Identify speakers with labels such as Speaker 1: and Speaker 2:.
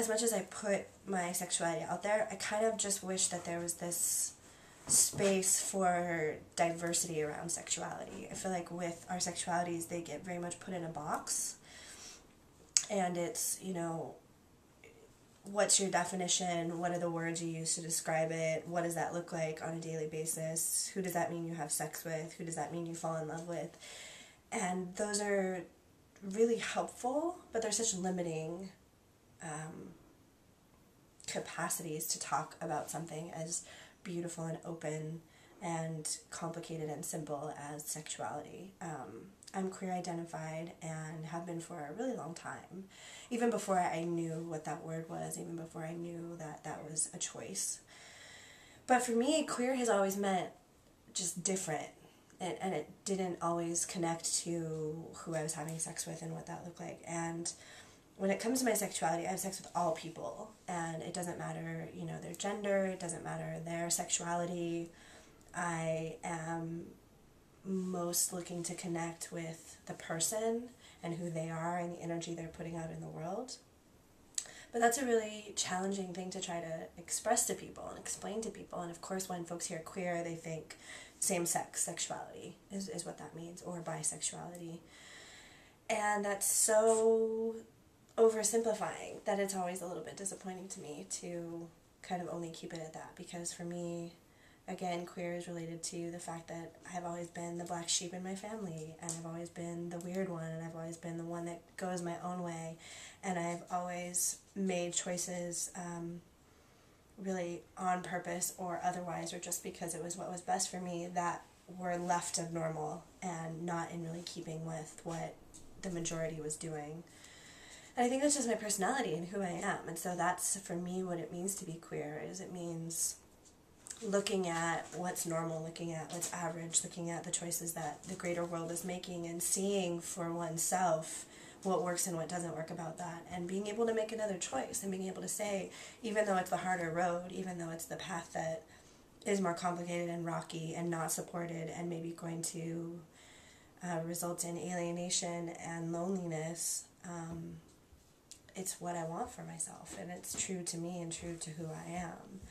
Speaker 1: as much as I put my sexuality out there, I kind of just wish that there was this space for diversity around sexuality. I feel like with our sexualities, they get very much put in a box, and it's, you know, what's your definition? What are the words you use to describe it? What does that look like on a daily basis? Who does that mean you have sex with? Who does that mean you fall in love with? And those are really helpful, but they're such limiting capacities to talk about something as beautiful and open and complicated and simple as sexuality. I'm queer identified and have been for a really long time, even before I knew what that word was, even before I knew that that was a choice. But for me, queer has always meant just different, and it didn't always connect to who I was having sex with and what that looked like. And when it comes to my sexuality, I have sex with all people, and it doesn't matter, you know, their gender, it doesn't matter their sexuality. I am most looking to connect with the person and who they are and the energy they're putting out in the world. But that's a really challenging thing to try to express to people and explain to people. And of course, when folks hear queer, they think same-sex sexuality is what that means, or bisexuality. And that's so oversimplifying that it's always a little bit disappointing to me to kind of only keep it at that, because for me, again, queer is related to the fact that I've always been the black sheep in my family, and I've always been the weird one, and I've always been the one that goes my own way, and I've always made choices really on purpose or otherwise, or just because it was what was best for me, that were left of normal and not in really keeping with what the majority was doing. And I think that's just my personality and who I am, and so that's, for me, what it means to be queer. Is it means looking at what's normal, looking at what's average, looking at the choices that the greater world is making, and seeing for oneself what works and what doesn't work about that, and being able to make another choice, and being able to say, even though it's the harder road, even though it's the path that is more complicated and rocky and not supported and maybe going to result in alienation and loneliness, it's what I want for myself, and it's true to me and true to who I am.